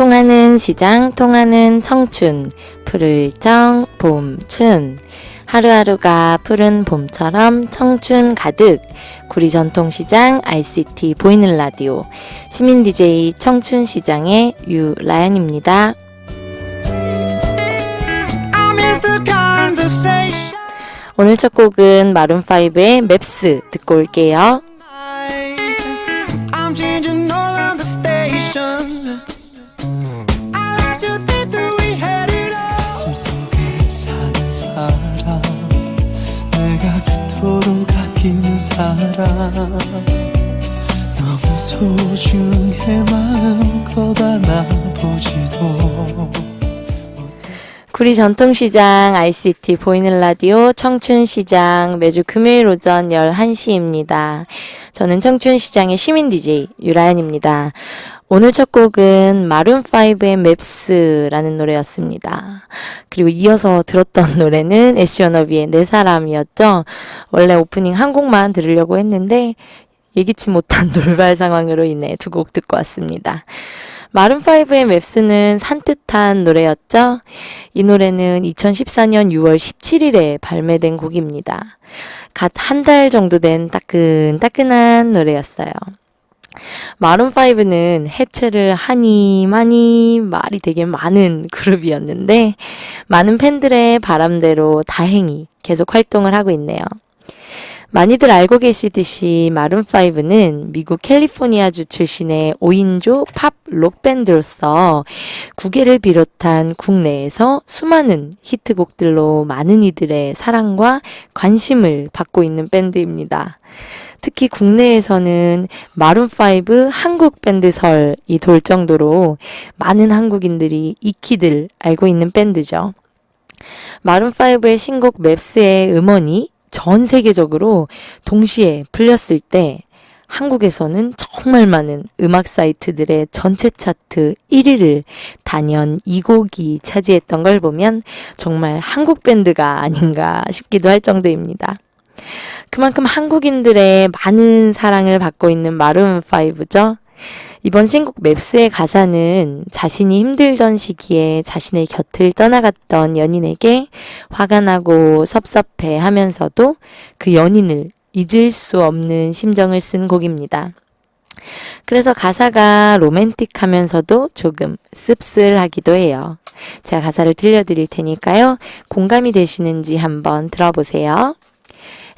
통하는 시장, 통하는 청춘, 푸를 정, 봄춘. 하루하루가 푸른 봄처럼 청춘 가득. 구리 전통시장 ICT 보이는 라디오 시민 DJ 청춘시장의 유라연입니다. 오늘 첫 곡은 마룬5의 맵스 듣고 올게요. 그토록 아끼는 사람 너무 소중해 마음껏 안아보지도 구리 전통시장 ICT 보이는 라디오 청춘시장 매주 금요일 오전 11시입니다. 저는 청춘시장의 시민 DJ 유라연입니다. 오늘 첫 곡은 마룬5의 맵스라는 노래였습니다. 그리고 이어서 들었던 노래는 애쉬워너비의 내 사람이었죠. 원래 오프닝 한 곡만 들으려고 했는데 예기치 못한 돌발 상황으로 인해 두 곡 듣고 왔습니다. 마룬5의 맵스는 산뜻한 노래였죠. 이 노래는 2014년 6월 17일에 발매된 곡입니다. 갓 한 달 정도 된 따끈따끈한 노래였어요. 마룬5는 해체를 하니 마니 말이 되게 많은 그룹이었는데 많은 팬들의 바람대로 다행히 계속 활동을 하고 있네요. 많이들 알고 계시듯이 마룬5는 미국 캘리포니아주 출신의 5인조 팝 록밴드로서 국외를 비롯한 국내에서 수많은 히트곡들로 많은 이들의 사랑과 관심을 받고 있는 밴드입니다. 특히 국내에서는 마룬5 한국 밴드설이 돌 정도로 많은 한국인들이 익히들 알고 있는 밴드죠. 마룬5의 신곡 맵스의 음원이 전 세계적으로 동시에 풀렸을 때 한국에서는 정말 많은 음악 사이트들의 전체 차트 1위를 단연 이 곡이 차지했던 걸 보면 정말 한국 밴드가 아닌가 싶기도 할 정도입니다. 그만큼 한국인들의 많은 사랑을 받고 있는 마룬5죠. 이번 신곡 맵스의 가사는 자신이 힘들던 시기에 자신의 곁을 떠나갔던 연인에게 화가 나고 섭섭해 하면서도 그 연인을 잊을 수 없는 심정을 쓴 곡입니다. 그래서 가사가 로맨틱하면서도 조금 씁쓸하기도 해요. 제가 가사를 들려드릴 테니까요. 공감이 되시는지 한번 들어보세요.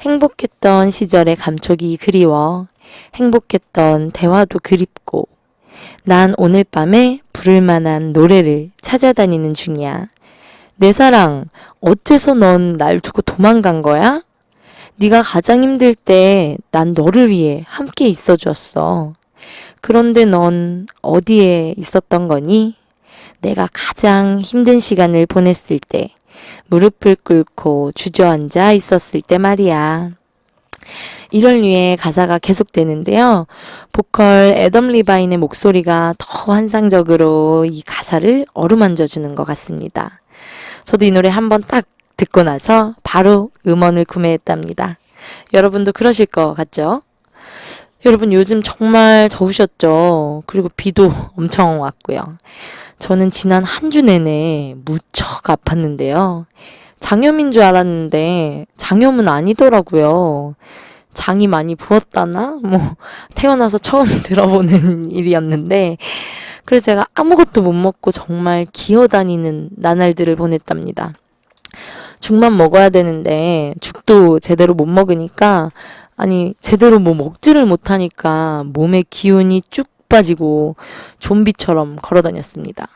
행복했던 시절의 감촉이 그리워 행복했던 대화도 그립고 난 오늘 밤에 부를 만한 노래를 찾아다니는 중이야. 내 사랑 어째서 넌 날 두고 도망간 거야? 네가 가장 힘들 때 난 너를 위해 함께 있어줬어. 그런데 넌 어디에 있었던 거니? 내가 가장 힘든 시간을 보냈을 때 무릎을 꿇고 주저앉아 있었을 때 말이야. 이럴 류의 가사가 계속되는데요. 보컬 애덤 리바인의 목소리가 더 환상적으로 이 가사를 어루만져주는 것 같습니다. 저도 이 노래 한번 딱 듣고 나서 바로 음원을 구매했답니다. 여러분도 그러실 것 같죠? 여러분 요즘 정말 더우셨죠? 그리고 비도 엄청 왔고요. 저는 지난 한 주 내내 무척 아팠는데요. 장염인 줄 알았는데 장염은 아니더라고요. 장이 많이 부었다나? 태어나서 처음 들어보는 일이었는데 그래서 제가 아무것도 못 먹고 정말 기어다니는 나날들을 보냈답니다. 죽만 먹어야 되는데 죽도 제대로 못 먹으니까 제대로 먹지를 못하니까 몸에 기운이 쭉 빠지고 좀비처럼 걸어다녔습니다.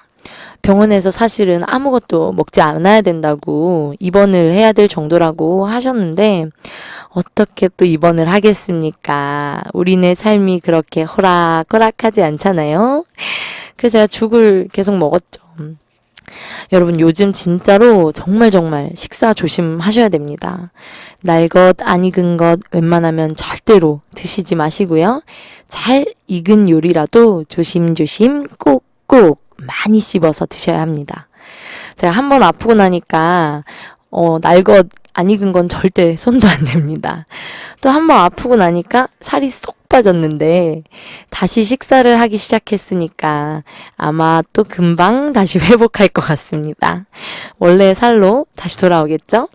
병원에서 사실은 아무것도 먹지 않아야 된다고 입원을 해야 될 정도라고 하셨는데 어떻게 또 입원을 하겠습니까? 우리네 삶이 그렇게 호락호락하지 않잖아요. 그래서 제가 죽을 계속 먹었죠. 여러분 요즘 진짜로 정말 식사 조심하셔야 됩니다. 날 것 안 익은 것 웬만하면 절대로 드시지 마시고요. 잘 익은 요리라도 조심조심 꼭꼭 많이 씹어서 드셔야 합니다. 제가 한번 아프고 나니까 날 것 안 익은 건 절대 손도 안 댑니다. 또 한 번 아프고 나니까 살이 쏙 빠졌는데 다시 식사를 하기 시작했으니까 아마 또 금방 다시 회복할 것 같습니다. 원래 살로 다시 돌아오겠죠?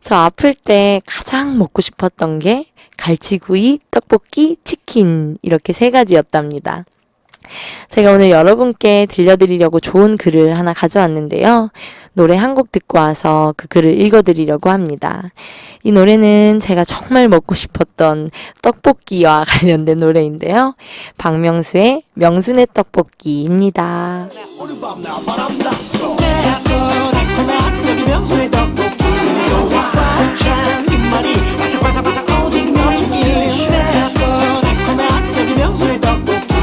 저 아플 때 가장 먹고 싶었던 게 갈치구이, 떡볶이, 치킨 이렇게 3가지였답니다. 제가 오늘 여러분께 들려드리려고 좋은 글을 하나 가져왔는데요. 노래 한 곡 듣고 와서 그 글을 읽어드리려고 합니다. 이 노래는 제가 정말 먹고 싶었던 떡볶이와 관련된 노래인데요. 박명수의 명순의 떡볶이입니다. 오늘 밤 나 바람 났어 달콤달콤한 여기 명순의 떡볶이 소박한 김말이 바삭바삭바삭 오징어 튀김 달콤달콤한 여기 명순의 떡볶이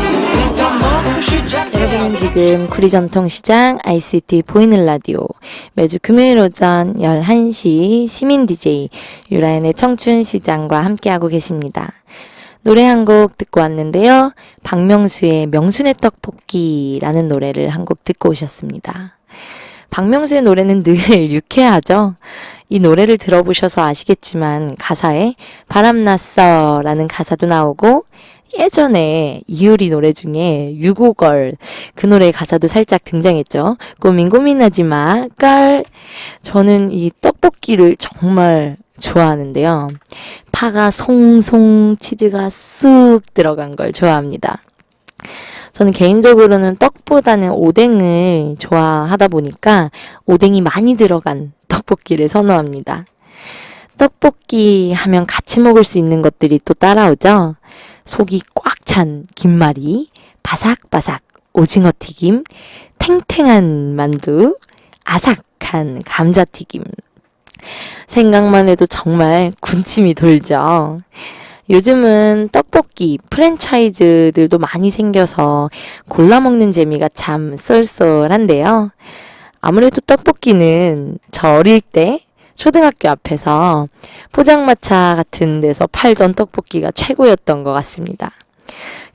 일단 먹고 시작해. 여러분은 지금 구리전통시장 ICT 보이는 라디오 매주 금요일 오전 11시 시민 DJ 유라연의 청춘시장과 함께하고 계십니다. 노래 한 곡 듣고 왔는데요. 박명수의 명순의 떡볶이라는 노래를 한 곡 듣고 오셨습니다. 박명수의 노래는 늘 유쾌하죠. 이 노래를 들어보셔서 아시겠지만 가사에 바람났어 라는 가사도 나오고 예전에 이효리 노래 중에 유고걸 그 노래의 가사도 살짝 등장했죠. 고민하지 마, 깔. 저는 이 떡볶이를 정말 좋아하는데요. 파가 송송 치즈가 쑥 들어간 걸 좋아합니다. 저는 개인적으로는 떡보다는 오뎅을 좋아하다 보니까 오뎅이 많이 들어간 떡볶이를 선호합니다. 떡볶이 하면 같이 먹을 수 있는 것들이 또 따라오죠. 속이 꽉 찬 김말이, 바삭바삭 오징어 튀김, 탱탱한 만두, 아삭한 감자튀김. 생각만 해도 정말 군침이 돌죠. 요즘은 떡볶이 프랜차이즈들도 많이 생겨서 골라 먹는 재미가 참 쏠쏠한데요. 아무래도 떡볶이는 저 어릴 때 초등학교 앞에서 포장마차 같은 데서 팔던 떡볶이가 최고였던 것 같습니다.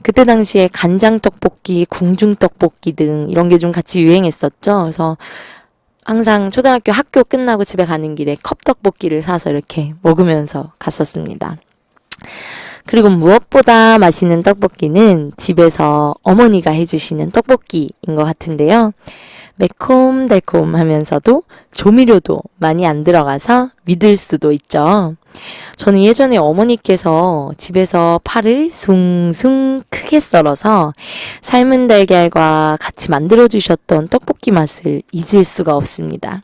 그때 당시에 간장떡볶이, 궁중떡볶이 등 이런 게 좀 같이 유행했었죠. 그래서 항상 초등학교 학교 끝나고 집에 가는 길에 컵떡볶이를 사서 이렇게 먹으면서 갔었습니다. 그리고 무엇보다 맛있는 떡볶이는 집에서 어머니가 해주시는 떡볶이인 것 같은데요. 매콤달콤하면서도 조미료도 많이 안 들어가서 믿을 수도 있죠. 저는 예전에 어머니께서 집에서 파를 숭숭 크게 썰어서 삶은 달걀과 같이 만들어주셨던 떡볶이 맛을 잊을 수가 없습니다.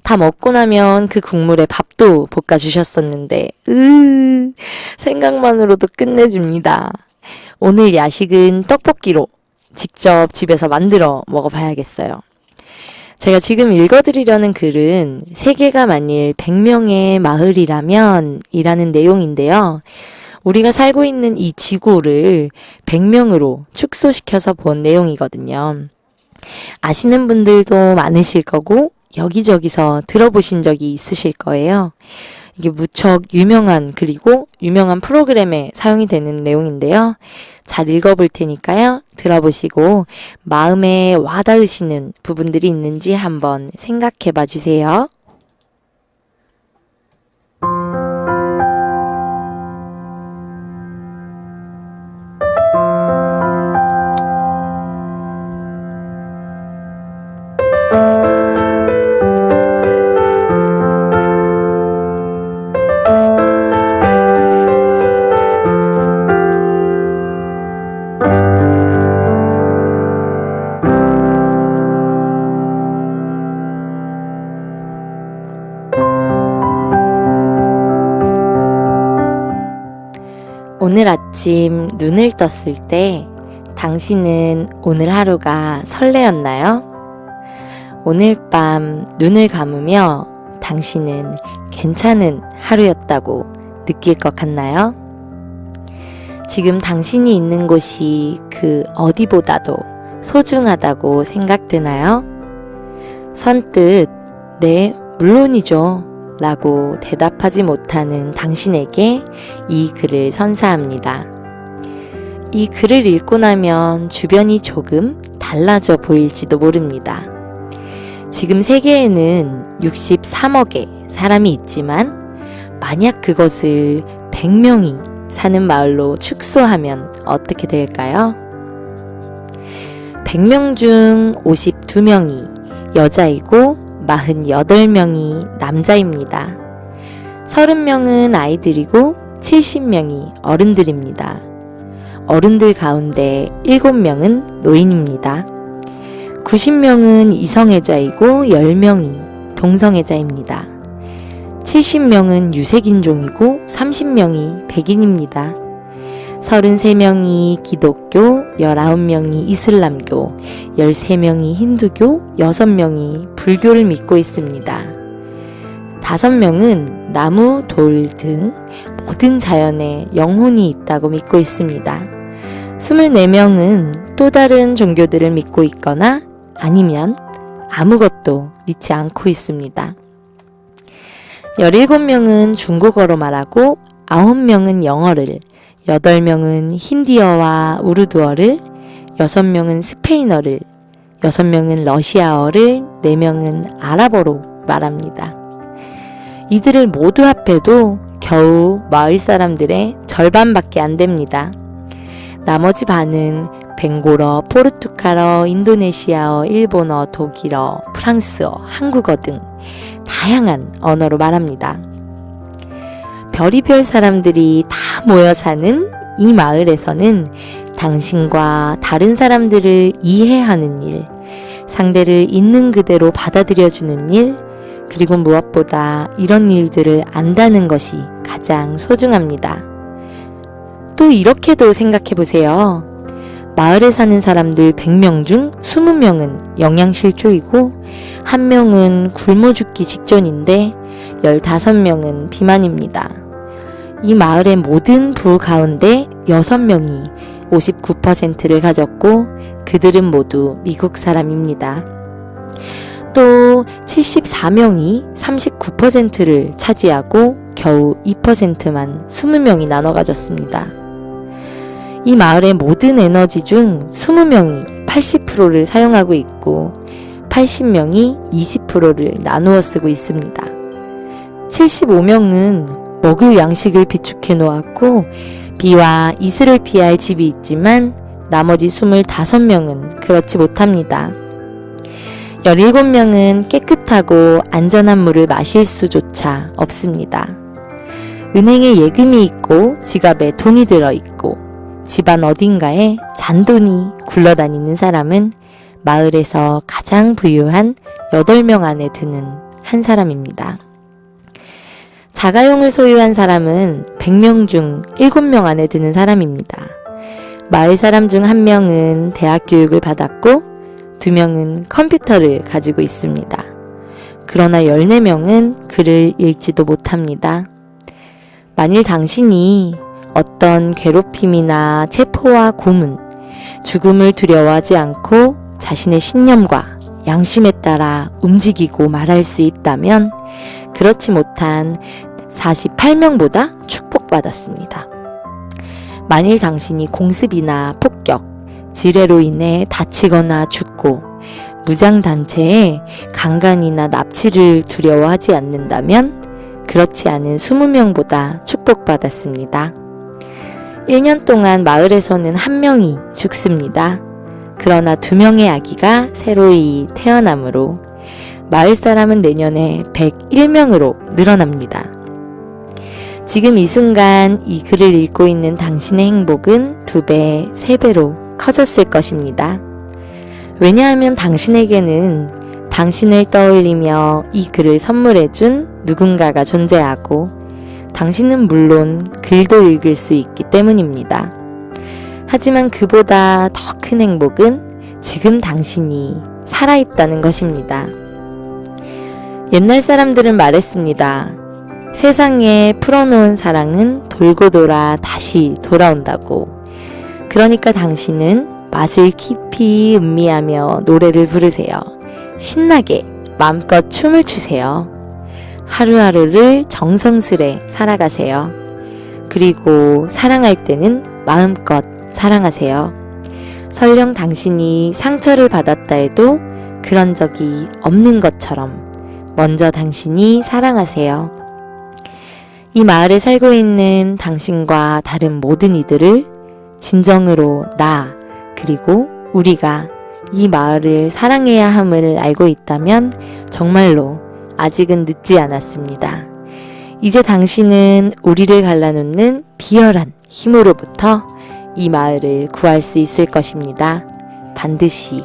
다 먹고 나면 그 국물에 밥도 볶아주셨었는데 생각만으로도 끝내줍니다. 오늘 야식은 떡볶이로 직접 집에서 만들어 먹어봐야겠어요. 제가 지금 읽어드리려는 글은 세계가 만일 100명의 마을이라면 이라는 내용인데요. 우리가 살고 있는 이 지구를 100명으로 축소시켜서 본 내용이거든요. 아시는 분들도 많으실 거고 여기저기서 들어보신 적이 있으실 거예요. 이게 무척 유명한 그리고 유명한 프로그램에 사용이 되는 내용인데요. 잘 읽어볼 테니까요. 들어보시고 마음에 와닿으시는 부분들이 있는지 한번 생각해 봐 주세요. 오늘 아침 눈을 떴을 때 당신은 오늘 하루가 설레었나요? 오늘 밤 눈을 감으며 당신은 괜찮은 하루였다고 느낄 것 같나요? 지금 당신이 있는 곳이 그 어디보다도 소중하다고 생각되나요? 선뜻 네, 물론이죠 라고 대답하지 못하는 당신에게 이 글을 선사합니다. 이 글을 읽고 나면 주변이 조금 달라져 보일지도 모릅니다. 지금 세계에는 63억의 사람이 있지만 만약 그것을 100명이 사는 마을로 축소하면 어떻게 될까요? 100명 중 52명이 여자이고 48명이 남자입니다. 30명은 아이들이고 70명이 어른들입니다. 어른들 가운데 7명은 노인입니다. 90명은 이성애자이고 10명이 동성애자입니다. 70명은 유색인종이고 30명이 백인입니다. 33명이 기독교, 19명이 이슬람교, 13명이 힌두교, 6명이 불교를 믿고 있습니다. 5명은 나무, 돌 등 모든 자연에 영혼이 있다고 믿고 있습니다. 24명은 또 다른 종교들을 믿고 있거나 아니면 아무것도 믿지 않고 있습니다. 17명은 중국어로 말하고 9명은 영어를, 8명은 힌디어와 우르두어를, 6명은 스페인어를, 6명은 러시아어를, 4명은 아랍어로 말합니다. 이들을 모두 합해도 겨우 마을 사람들의 절반밖에 안 됩니다. 나머지 반은 벵고러, 포르투갈어, 인도네시아어, 일본어, 독일어, 프랑스어, 한국어 등 다양한 언어로 말합니다. 별의별 사람들이 다 모여 사는 이 마을에서는 당신과 다른 사람들을 이해하는 일, 상대를 있는 그대로 받아들여주는 일, 그리고 무엇보다 이런 일들을 안다는 것이 가장 소중합니다. 또 이렇게도 생각해 보세요. 마을에 사는 사람들 100명 중 20명은 영양실조이고 1명은 굶어 죽기 직전인데 15명은 비만입니다. 이 마을의 모든 부 가운데 6명이 59%를 가졌고 그들은 모두 미국 사람입니다. 또 74명이 39%를 차지하고 겨우 2%만 20명이 나눠 가졌습니다. 이 마을의 모든 에너지 중 20명이 80%를 사용하고 있고 80명이 20%를 나누어 쓰고 있습니다. 75명은 먹을 양식을 비축해 놓았고 비와 이슬을 피할 집이 있지만 나머지 25명은 그렇지 못합니다. 17명은 깨끗하고 안전한 물을 마실 수조차 없습니다. 은행에 예금이 있고 지갑에 돈이 들어있고 집안 어딘가에 잔돈이 굴러다니는 사람은 마을에서 가장 부유한 8명 안에 드는 한 사람입니다. 자가용을 소유한 사람은 100명 중 7명 안에 드는 사람입니다. 마을 사람 중 1명은 대학 교육을 받았고 2명은 컴퓨터를 가지고 있습니다. 그러나 14명은 글을 읽지도 못합니다. 만일 당신이 어떤 괴롭힘이나 체포와 고문, 죽음을 두려워하지 않고 자신의 신념과 양심에 따라 움직이고 말할 수 있다면 그렇지 못한 48명보다 축복받았습니다. 만일 당신이 공습이나 폭격, 지뢰로 인해 다치거나 죽고 무장단체에 강간이나 납치를 두려워하지 않는다면 그렇지 않은 20명보다 축복받았습니다. 1년 동안 마을에서는 1명이 죽습니다. 그러나 2명의 아기가 새로이 태어나므로 마을 사람은 내년에 101명으로 늘어납니다. 지금 이 순간 이 글을 읽고 있는 당신의 행복은 2배, 3배로 커졌을 것입니다. 왜냐하면 당신에게는 당신을 떠올리며 이 글을 선물해준 누군가가 존재하고 당신은 물론 글도 읽을 수 있기 때문입니다. 하지만 그보다 더 큰 행복은 지금 당신이 살아있다는 것입니다. 옛날 사람들은 말했습니다. 세상에 풀어놓은 사랑은 돌고 돌아 다시 돌아온다고. 그러니까 당신은 맛을 깊이 음미하며 노래를 부르세요. 신나게 마음껏 춤을 추세요. 하루하루를 정성스레 살아가세요. 그리고 사랑할 때는 마음껏 사랑하세요. 설령 당신이 상처를 받았다 해도 그런 적이 없는 것처럼 먼저 당신이 사랑하세요. 이 마을에 살고 있는 당신과 다른 모든 이들을 진정으로 나, 그리고 우리가 이 마을을 사랑해야 함을 알고 있다면 정말로 아직은 늦지 않았습니다. 이제 당신은 우리를 갈라놓는 비열한 힘으로부터 이 마을을 구할 수 있을 것입니다. 반드시.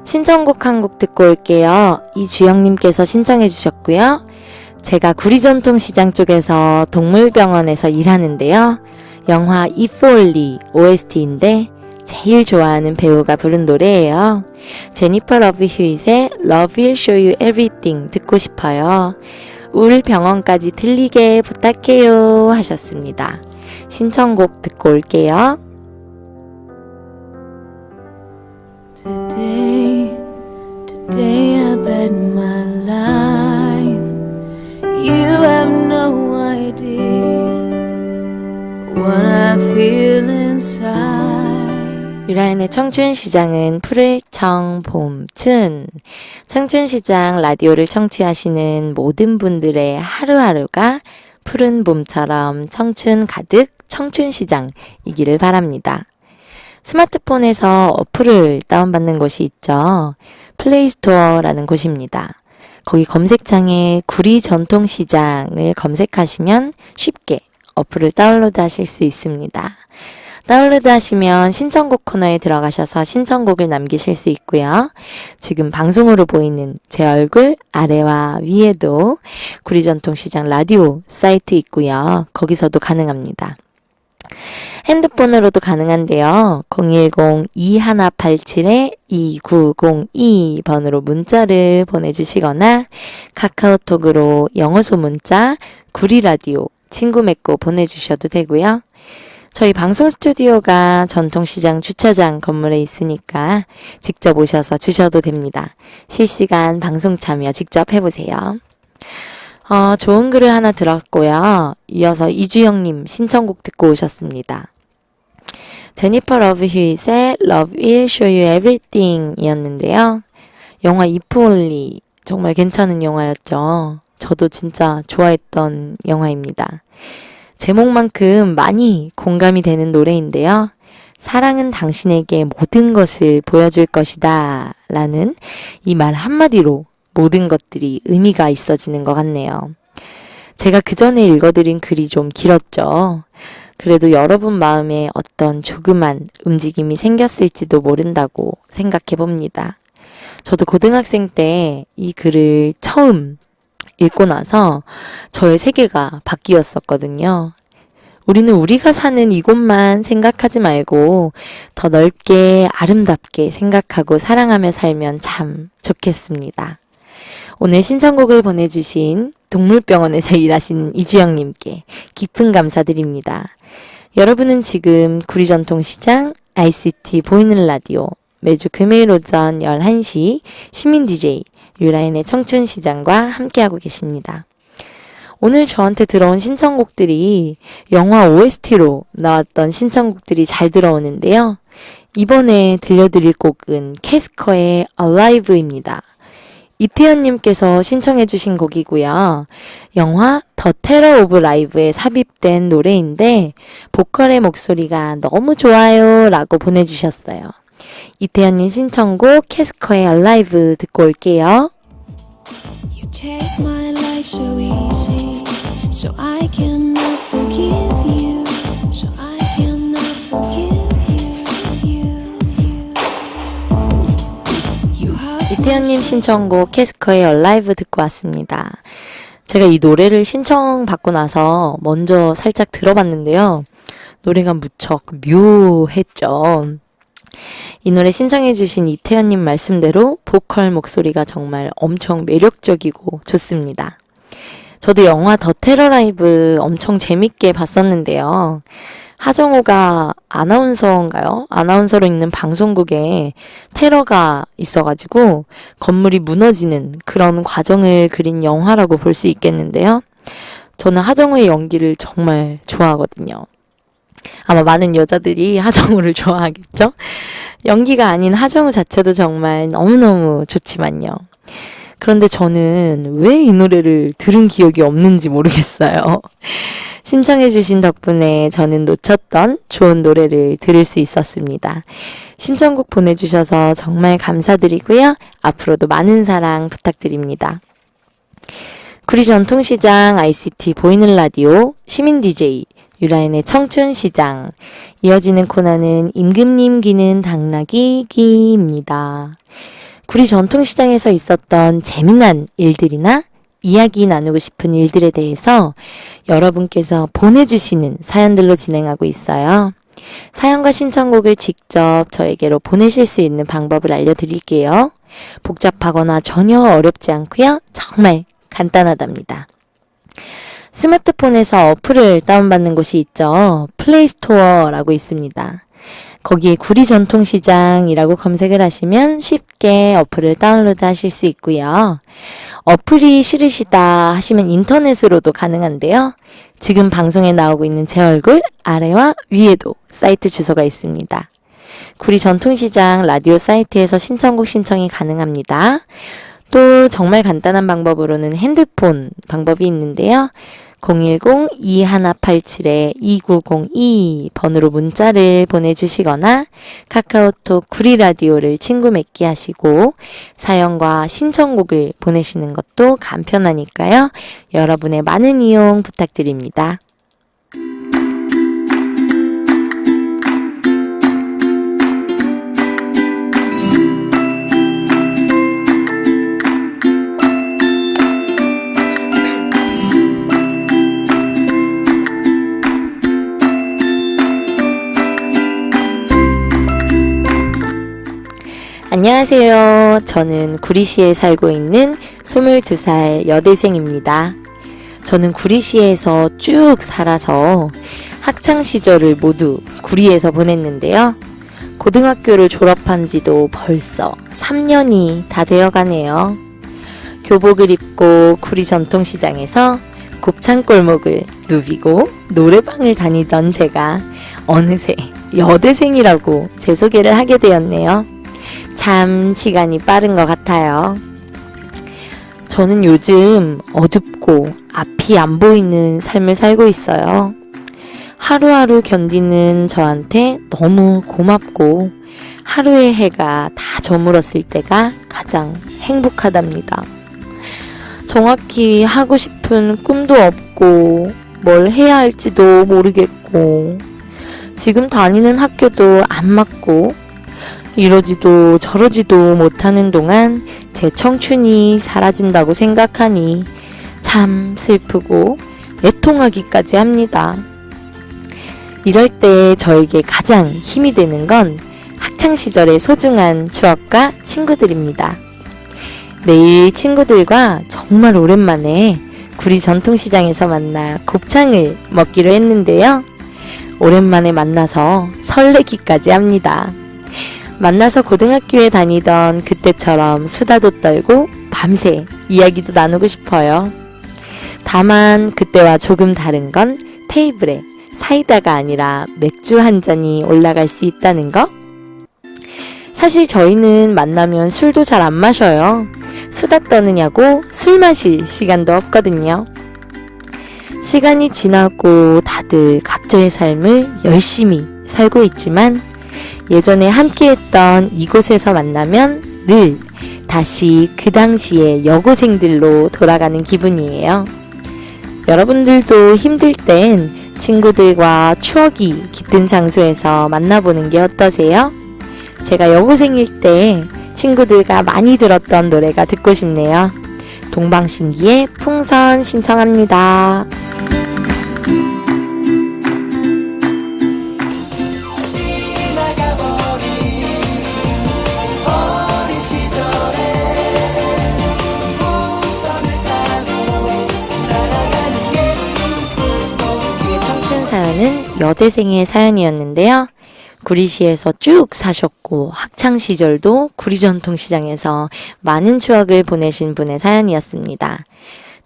신청곡 한 곡 듣고 올게요. 이주영님께서 신청해 주셨고요. 제가 구리전통시장 쪽에서 동물병원에서 일하는데요. 영화 If Only OST인데 제일 좋아하는 배우가 부른 노래예요. 제니퍼 러브 휴잇의 Love Will Show You Everything 듣고 싶어요. 울 병원까지 들리게 부탁해요 하셨습니다. 신청곡 듣고 올게요. Today I bet my life. You have no idea what I feel inside. 유라인의 청춘시장은 푸를 청 봄춘. 청춘시장 라디오를 청취하시는 모든 분들의 하루하루가 푸른 봄처럼 청춘 가득 청춘시장이기를 바랍니다. 스마트폰에서 어플을 다운받는 곳이 있죠. 플레이스토어라는 곳입니다. 거기 검색창에 구리 전통시장을 검색하시면 쉽게 어플을 다운로드 하실 수 있습니다. 다운로드 하시면 신청곡 코너에 들어가셔서 신청곡을 남기실 수 있고요. 지금 방송으로 보이는 제 얼굴 아래와 위에도 구리 전통시장 라디오 사이트 있고요. 거기서도 가능합니다. 핸드폰으로도 가능한데요. 010-2187-2902번으로 문자를 보내주시거나 카카오톡으로 영어소 문자 구리라디오 친구 맺고 보내주셔도 되고요. 저희 방송 스튜디오가 전통시장 주차장 건물에 있으니까 직접 오셔서 주셔도 됩니다. 실시간 방송 참여 직접 해보세요. 좋은 글을 하나 들었고요. 이어서 이주영님 신청곡 듣고 오셨습니다. 제니퍼 러브 휴잇의 Love Will Show You Everything 이었는데요. 영화 If Only 정말 괜찮은 영화였죠. 저도 진짜 좋아했던 영화입니다. 제목만큼 많이 공감이 되는 노래인데요. 사랑은 당신에게 모든 것을 보여줄 것이다 라는 이 말 한마디로 모든 것들이 의미가 있어지는 것 같네요. 제가 그 전에 읽어드린 글이 좀 길었죠. 그래도 여러분 마음에 어떤 조그만 움직임이 생겼을지도 모른다고 생각해 봅니다. 저도 고등학생 때 이 글을 처음 읽고 나서 저의 세계가 바뀌었었거든요. 우리는 우리가 사는 이곳만 생각하지 말고 더 넓게 아름답게 생각하고 사랑하며 살면 참 좋겠습니다. 오늘 신청곡을 보내주신 동물병원에서 일하시는 이주영님께 깊은 감사드립니다. 여러분은 지금 구리전통시장 ICT 보이는 라디오 매주 금요일 오전 11시 시민 DJ 유라인의 청춘시장과 함께하고 계십니다. 오늘 저한테 들어온 신청곡들이 영화 OST로 나왔던 신청곡들이 잘 들어오는데요. 이번에 들려드릴 곡은 캐스커의 Alive입니다. 이태현님께서 신청해주신 곡이고요. 영화 더 테러 오브 라이브에 삽입된 노래인데 보컬의 목소리가 너무 좋아요 라고 보내주셨어요. 이태현님 신청곡 캐스커의 Alive 듣고 올게요. You take my life so easy, so I cannot forgive you, so I cannot forgive you. 이태현님 신청곡 캐스커의 Alive 듣고 왔습니다. 제가 이 노래를 신청받고 나서 먼저 살짝 들어봤는데요. 노래가 무척 묘했죠. 이 노래 신청해주신 이태현님 말씀대로 보컬 목소리가 정말 엄청 매력적이고 좋습니다. 저도 영화 더 테러 라이브 엄청 재밌게 봤었는데요. 하정우가 아나운서인가요? 아나운서로 있는 방송국에 테러가 있어가지고 건물이 무너지는 그런 과정을 그린 영화라고 볼 수 있겠는데요. 저는 하정우의 연기를 정말 좋아하거든요. 아마 많은 여자들이 하정우를 좋아하겠죠? 연기가 아닌 하정우 자체도 정말 너무너무 좋지만요. 그런데 저는 왜 이 노래를 들은 기억이 없는지 모르겠어요. 신청해주신 덕분에 저는 놓쳤던 좋은 노래를 들을 수 있었습니다. 신청곡 보내주셔서 정말 감사드리고요. 앞으로도 많은 사랑 부탁드립니다. 구리 전통시장 ICT 보이는 라디오 시민 DJ 유라인의 청춘시장. 이어지는 코너는 임금님 기는 당나귀 기입니다. 구리 전통시장에서 있었던 재미난 일들이나 이야기 나누고 싶은 일들에 대해서 여러분께서 보내주시는 사연들로 진행하고 있어요. 사연과 신청곡을 직접 저에게로 보내실 수 있는 방법을 알려드릴게요. 복잡하거나 전혀 어렵지 않고요. 정말 간단하답니다. 스마트폰에서 어플을 다운받는 곳이 있죠. 플레이스토어라고 있습니다. 거기에 구리 전통시장이라고 검색을 하시면 쉽게 어플을 다운로드 하실 수 있고요. 어플이 싫으시다 하시면 인터넷으로도 가능한데요. 지금 방송에 나오고 있는 제 얼굴 아래와 위에도 사이트 주소가 있습니다. 구리 전통시장 라디오 사이트에서 신청곡 신청이 가능합니다. 또 정말 간단한 방법으로는 핸드폰 방법이 있는데요. 010-2187-2902 번으로 문자를 보내주시거나 카카오톡 구리라디오를 친구 맺기 하시고 사연과 신청곡을 보내시는 것도 간편하니까요. 여러분의 많은 이용 부탁드립니다. 안녕하세요. 저는 구리시에 살고 있는 22살 여대생입니다. 저는 구리시에서 쭉 살아서 학창시절을 모두 구리에서 보냈는데요. 고등학교를 졸업한 지도 벌써 3년이 다 되어가네요. 교복을 입고 구리 전통시장에서 곱창골목을 누비고 노래방을 다니던 제가 어느새 여대생이라고 제 소개를 하게 되었네요. 참 시간이 빠른 것 같아요. 저는 요즘 어둡고 앞이 안 보이는 삶을 살고 있어요. 하루하루 견디는 저한테 너무 고맙고 하루의 해가 다 저물었을 때가 가장 행복하답니다. 정확히 하고 싶은 꿈도 없고 뭘 해야 할지도 모르겠고 지금 다니는 학교도 안 맞고 이러지도 저러지도 못하는 동안 제 청춘이 사라진다고 생각하니 참 슬프고 애통하기까지 합니다. 이럴 때 저에게 가장 힘이 되는 건 학창시절의 소중한 추억과 친구들입니다. 매일 친구들과 정말 오랜만에 구리 전통시장에서 만나 곱창을 먹기로 했는데요. 오랜만에 만나서 설레기까지 합니다. 만나서 고등학교에 다니던 그때처럼 수다도 떨고 밤새 이야기도 나누고 싶어요. 다만 그때와 조금 다른 건 테이블에 사이다가 아니라 맥주 한 잔이 올라갈 수 있다는 거? 사실 저희는 만나면 술도 잘 안 마셔요. 수다 떠느냐고 술 마실 시간도 없거든요. 시간이 지나고 다들 각자의 삶을 열심히 살고 있지만 예전에 함께했던 이곳에서 만나면 늘 다시 그 당시의 여고생들로 돌아가는 기분이에요. 여러분들도 힘들 땐 친구들과 추억이 깃든 장소에서 만나보는 게 어떠세요? 제가 여고생일 때 친구들과 많이 들었던 노래가 듣고 싶네요. 동방신기의 풍선 신청합니다. 사연은 여대생의 사연이었는데요. 구리시에서 쭉 사셨고 학창시절도 구리전통시장에서 많은 추억을 보내신 분의 사연이었습니다.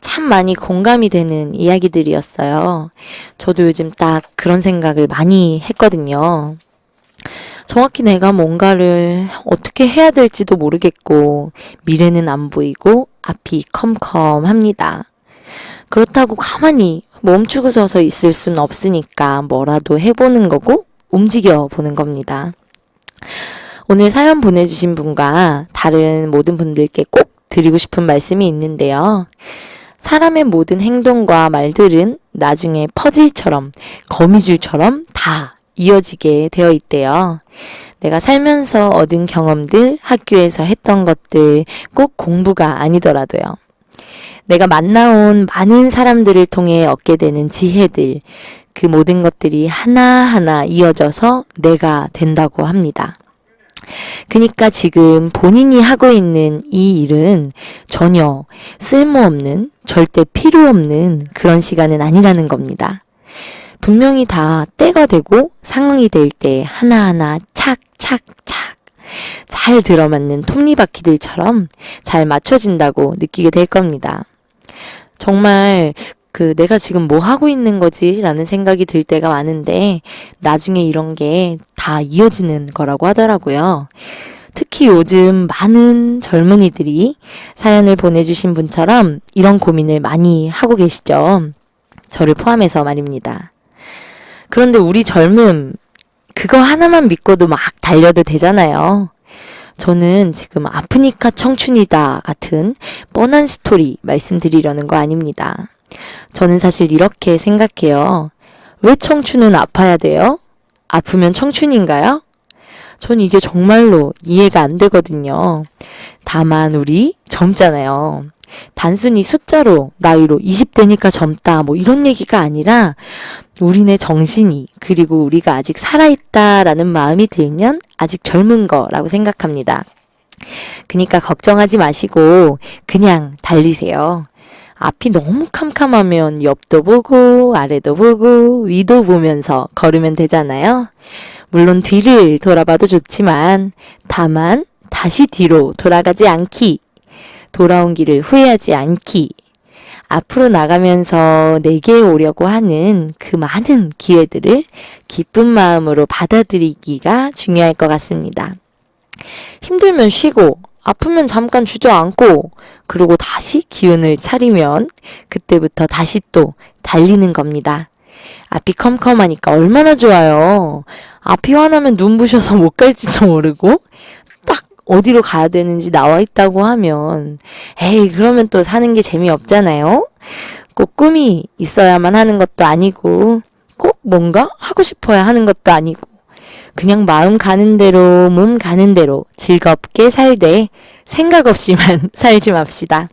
참 많이 공감이 되는 이야기들이었어요. 저도 요즘 딱 그런 생각을 많이 했거든요. 정확히 내가 뭔가를 어떻게 해야 될지도 모르겠고, 미래는 안 보이고, 앞이 컴컴합니다. 그렇다고 가만히 멈추고 서서 있을 순 없으니까 뭐라도 해보는 거고, 움직여 보는 겁니다. 오늘 사연 보내주신 분과 다른 모든 분들께 꼭 드리고 싶은 말씀이 있는데요. 사람의 모든 행동과 말들은 나중에 퍼즐처럼, 거미줄처럼 다 이어지게 되어 있대요. 내가 살면서 얻은 경험들, 학교에서 했던 것들, 꼭 공부가 아니더라도요. 내가 만나온 많은 사람들을 통해 얻게 되는 지혜들, 그 모든 것들이 하나하나 이어져서 내가 된다고 합니다. 그러니까 지금 본인이 하고 있는 이 일은 전혀 쓸모없는, 절대 필요 없는 그런 시간은 아니라는 겁니다. 분명히 다 때가 되고 상황이 될 때 하나하나 착착착 잘 들어맞는 톱니바퀴들처럼 잘 맞춰진다고 느끼게 될 겁니다. 정말 내가 지금 뭐 하고 있는 거지? 라는 생각이 들 때가 많은데 나중에 이런 게 다 이어지는 거라고 하더라고요. 특히 요즘 많은 젊은이들이 사연을 보내주신 분처럼 이런 고민을 많이 하고 계시죠. 저를 포함해서 말입니다. 그런데 우리 젊음, 그거 하나만 믿고도 막 달려도 되잖아요. 저는 지금 아프니까 청춘이다 같은 뻔한 스토리 말씀드리려는 거 아닙니다. 저는 사실 이렇게 생각해요. 왜 청춘은 아파야 돼요? 아프면 청춘인가요? 전 이게 정말로 이해가 안 되거든요. 다만 우리 젊잖아요. 단순히 숫자로, 나이로 20대니까 젊다 뭐 이런 얘기가 아니라 우리네 정신이, 그리고 우리가 아직 살아있다라는 마음이 들면 아직 젊은 거라고 생각합니다. 그러니까 걱정하지 마시고 그냥 달리세요. 앞이 너무 캄캄하면 옆도 보고 아래도 보고 위도 보면서 걸으면 되잖아요. 물론 뒤를 돌아봐도 좋지만 다만 다시 뒤로 돌아가지 않기, 돌아온 길을 후회하지 않기, 앞으로 나가면서 내게 오려고 하는 그 많은 기회들을 기쁜 마음으로 받아들이기가 중요할 것 같습니다. 힘들면 쉬고 아프면 잠깐 주저앉고 그리고 다시 기운을 차리면 그때부터 다시 또 달리는 겁니다. 앞이 컴컴하니까 얼마나 좋아요. 앞이 환하면 눈부셔서 못 갈지도 모르고 딱 어디로 가야 되는지 나와 있다고 하면 에이 그러면 또 사는 게 재미없잖아요. 꼭 꿈이 있어야만 하는 것도 아니고 꼭 뭔가 하고 싶어야 하는 것도 아니고 그냥 마음 가는 대로 몸 가는 대로 즐겁게 살되 생각 없이만 살지 맙시다.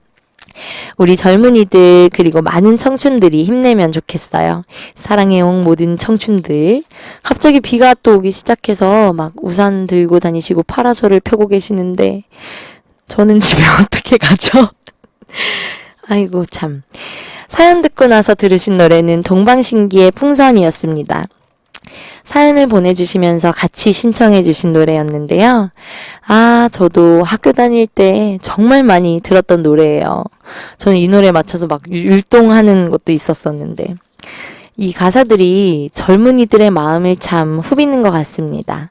우리 젊은이들 그리고 많은 청춘들이 힘내면 좋겠어요. 사랑해용 모든 청춘들. 갑자기 비가 또 오기 시작해서 막 우산 들고 다니시고 파라솔을 펴고 계시는데 저는 집에 어떻게 가죠? 아이고 참. 사연 듣고 나서 들으신 노래는 동방신기의 풍선이었습니다. 사연을 보내주시면서 같이 신청해 주신 노래였는데요. 저도 학교 다닐 때 정말 많이 들었던 노래예요. 저는 이 노래에 맞춰서 막 율동하는 것도 있었었는데 이 가사들이 젊은이들의 마음을 참 후비는 것 같습니다.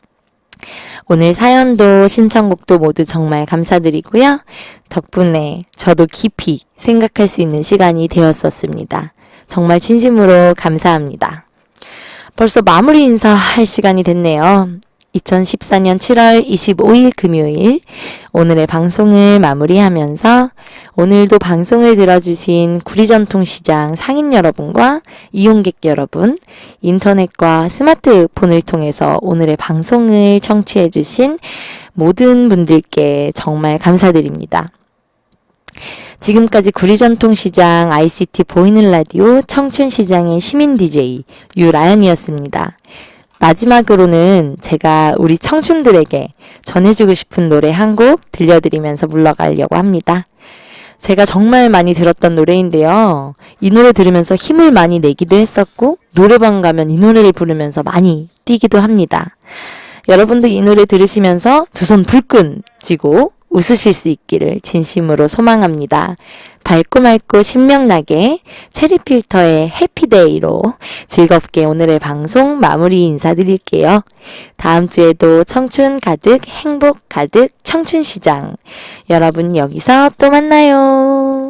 오늘 사연도 신청곡도 모두 정말 감사드리고요. 덕분에 저도 깊이 생각할 수 있는 시간이 되었었습니다. 정말 진심으로 감사합니다. 벌써 마무리 인사할 시간이 됐네요. 2014년 7월 25일 금요일 오늘의 방송을 마무리하면서 오늘도 방송을 들어주신 구리전통시장 상인 여러분과 이용객 여러분, 인터넷과 스마트폰을 통해서 오늘의 방송을 청취해주신 모든 분들께 정말 감사드립니다. 지금까지 구리전통시장 ICT 보이는 라디오 청춘시장의 시민 DJ 유라연이었습니다. 마지막으로는 제가 우리 청춘들에게 전해주고 싶은 노래 한 곡 들려드리면서 물러가려고 합니다. 제가 정말 많이 들었던 노래인데요. 이 노래 들으면서 힘을 많이 내기도 했었고 노래방 가면 이 노래를 부르면서 많이 뛰기도 합니다. 여러분도 이 노래 들으시면서 두 손 불끈 쥐고 웃으실 수 있기를 진심으로 소망합니다. 밝고 맑고 신명나게 체리 필터의 해피데이로 즐겁게 오늘의 방송 마무리 인사드릴게요. 다음 주에도 청춘 가득 행복 가득 청춘시장 여러분 여기서 또 만나요.